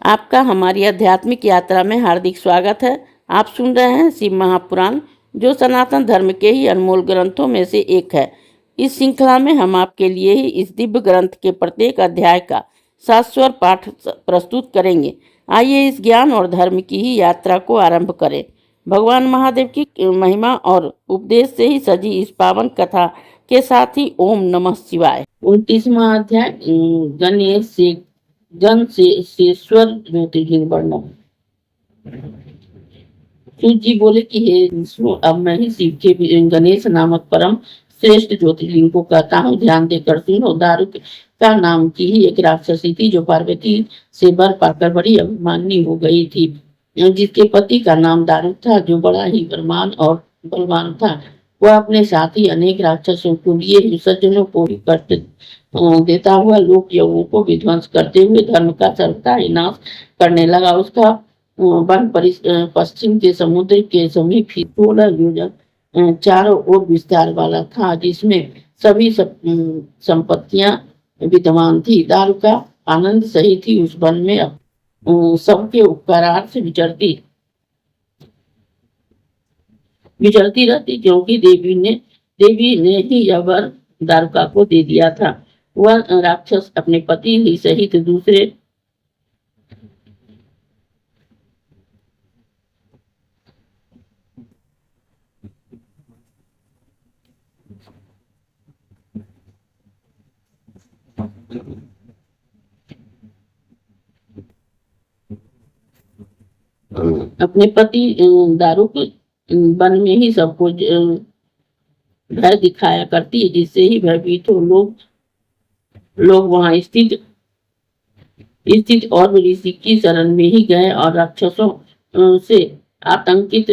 आपका हमारी आध्यात्मिक यात्रा में हार्दिक स्वागत है। आप सुन रहे हैं शिव महापुराण, जो सनातन धर्म के ही अनमोल ग्रंथों में से एक है। इस श्रृंखला में हम आपके लिए ही इस दिव्य ग्रंथ के प्रत्येक अध्याय का शाश्वत पाठ प्रस्तुत करेंगे। आइए इस ज्ञान और धर्म की ही यात्रा को आरंभ करें। भगवान महादेव की महिमा और उपदेश से ही सजी इस पावन कथा के साथ ही ओम नमः शिवाय। 29वां अध्याय गणेश से जन से शेश्वर ज्योतिर्लिंग वर्णन। सूत जी बोले कि हे विष्णु, अब मैं ही शिव के गणेश नामक परम श्रेष्ठ ज्योतिर्लिंग को कहता हूँ। ध्यान देकर सुनो। दारुक का नाम की ही एक राक्षसी थी, जो पार्वती से वर पाकर बड़ी अभिमानी हो गई थी। जिसके पति का नाम दारुक था, जो बड़ा ही बलवान था। वह अपने साथ ही अनेक राक्षसों को लिए सज्जनों को भी कष्ट देता हुआ लोक यज्ञों को विध्वंस करते हुए धर्म का सर्वथा ही नाश करने लगा। उसका वन पश्चिम के समुद्र के समीप ही 16 योजन चारों ओर विस्तार वाला था, जिसमें सभी संपत्तियां विद्यमान थी। दारुका आनंद सहित ही उस वन में सबके उपकारार्थ विचरती रहती, क्योंकि देवी ने ही यह वर दारुका को दे दिया था। वह राक्षस अपने पति ही सहित दूसरे दारुक वन में ही सबको भय दिखाया करती, जिससे ही भयभीत हो लोग वहां स्थित और ऋषि की शरण में ही गए और राक्षसों से आतंकित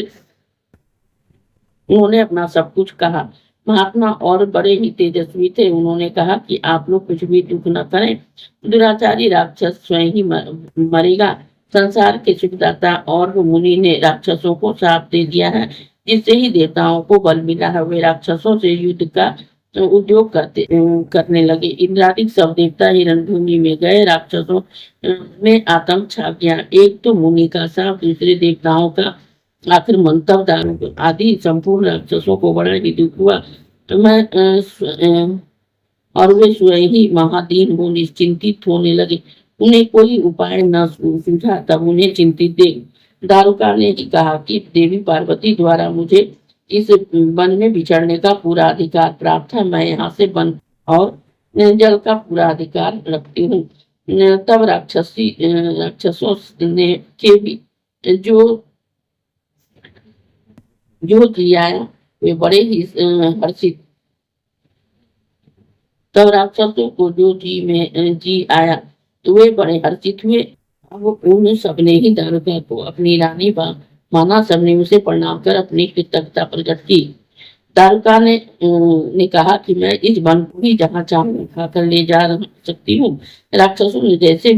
उन्होंने अपना सब कुछ कहा। महात्मा और बड़े ही तेजस्वी थे। उन्होंने कहा कि आप लोग कुछ भी दुख न करें, दुराचारी राक्षस स्वयं ही मरेगा। संसार के सुखदाता और मुनि ने राक्षसों को श्राप दे दिया है, जिससे ही देवताओं को बल मिला है। वे राक्षसों से युद्ध का उद्योग करने लगे। इंद्रादिक सब देवता ही रणभूमि में गए। राक्षसों में आतंक छा गया। एक तो मुनि का साप, दूसरे देवताओं का आक्रमण, तब दानव आदि संपूर्ण राक्षसों को बड़ा ही दुख हुआ। और वे स्वयं ही महादीन हो निश्चिंतित होने लगे। उन्हें कोई उपाय न सूझा। तब उन्हें चिंतित देख दारुका ने ही कहा कि देवी पार्वती द्वारा मुझे इस वन में विचरने का पूरा अधिकार प्राप्त है। मैं यहाँ से वन और जल का पूरा अधिकार रखती हूँ। तब राक्षसों ने के भी जो जी आया, वे बड़े ही हर्षित। तब राक्षसों को जो जी आया तो वे बड़े हर्षित हुए। अब उन सबने ही दारुका को अपनी रानी माना। सबने उसे प्रणाम कर अपनी कृतज्ञता प्रकट की। दारुका ने कहा कि मैं इस वन को ही जहाँ चाहूँ उठाकर ले जा सकती हूँ। राक्षसों ने जैसे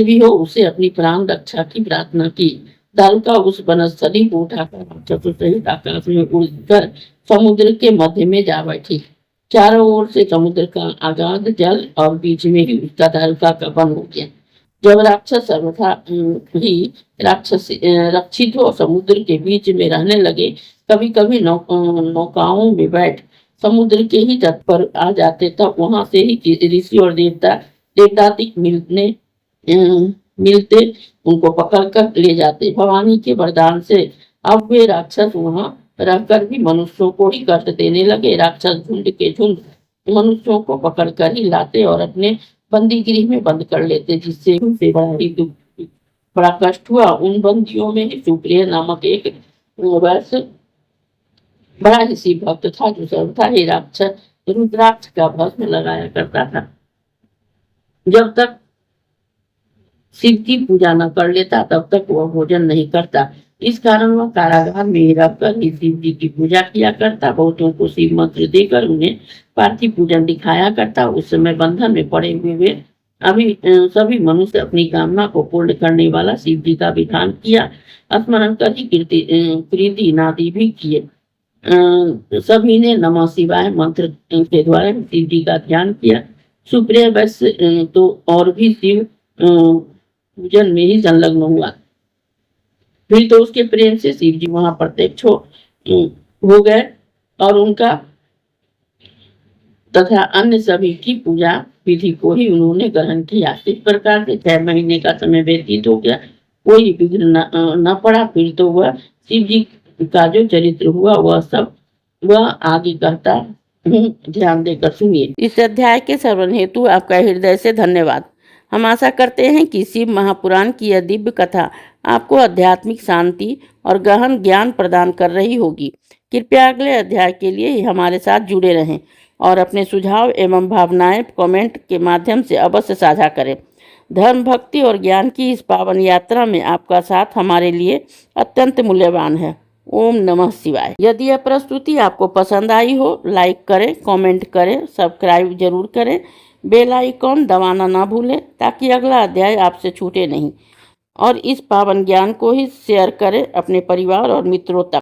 भी हो उसे अपनी प्राण रक्षा की प्रार्थना की। दारुका उस वनस्थली को उठाकर राक्षसों सहित आकाश में उड़कर समुद्र के मध्य में जा बैठी। चारों ओर से समुद्र का अगाध जल और बीच में ही उसका दारुका का वन हो गया। जब राक्षस सर्वथा ही रक्षित हो समुद्र के बीच में रहने लगे, कभी कभी नौकाओं में बैठ समुद्र के ही तट पर आ जाते। तब वहां से ही ऋषि और देवतातिक मिलते उनको पकड़कर ले जाते। भवानी के वरदान से अब वे राक्षस वहां रहकर भी मनुष्यों को ही कष्ट देने लगे। राक्षस झुंड के झुंड मनुष्यों को पकड़कर ही लाते और अपने बंदी गृह में बंद कर लेते, जिससे उनसे बड़ा कष्ट हुआ। उन बंदियों में ही सुप्रिय नामक एक वैश्य बड़ा ही शिव भक्त था, जो सर्वथा ही राक्षस रुद्राक्ष का भस्म लगाया करता था। जब तक शिव की पूजा न कर लेता तब तक वह भोजन नहीं करता। इस कारण वह कारागार में रहकर ही शिव जी की पूजा किया करता। बहुतों को शिव मंत्र देकर उन्हें पार्थिव पूजन दिखाया करता। उस समय बंधन में पड़े हुए वे सभी मनुष्य अपनी कामना को पूर्ण करने वाला शिव जी का विधान किया, स्मरण कर ही कृति नादि भी किए। सभी ने नमः शिवाय मंत्र के द्वारा शिव जी का ध्यान किया। सुप्रिय वैश्य तो और भी शिव पूजन में ही संलग्न हुआ। फिर तो उसके प्रेम से शिव जी वहां प्रत्यक्ष हो गए और उनका तथा अन्य सभी की पूजा विधि को ही उन्होंने ग्रहण किया। इस प्रकार से 6 महीने का समय व्यतीत हो गया, कोई विघ्न न पड़ा। फिर तो वह शिव जी का जो चरित्र हुआ वह आगे कहता हूँ, ध्यान देकर सुनिए। इस अध्याय के श्रवण हेतु आपका हृदय से धन्यवाद। हम आशा करते हैं कि शिव महापुराण की यह दिव्य कथा आपको आध्यात्मिक शांति और गहन ज्ञान प्रदान कर रही होगी। कृपया अगले अध्याय के लिए हमारे साथ जुड़े रहें और अपने सुझाव एवं भावनाएं कमेंट के माध्यम से अवश्य साझा करें। धर्म, भक्ति और ज्ञान की इस पावन यात्रा में आपका साथ हमारे लिए अत्यंत मूल्यवान है। ओम नमः शिवाय। यदि यह प्रस्तुति आपको पसंद आई हो, लाइक करें, कमेंट करें, सब्सक्राइब जरूर करें, बेल आइकॉन दबाना ना भूलें ताकि अगला अध्याय आपसे छूटे नहीं। और इस पावन ज्ञान को ही शेयर करें अपने परिवार और मित्रों तक।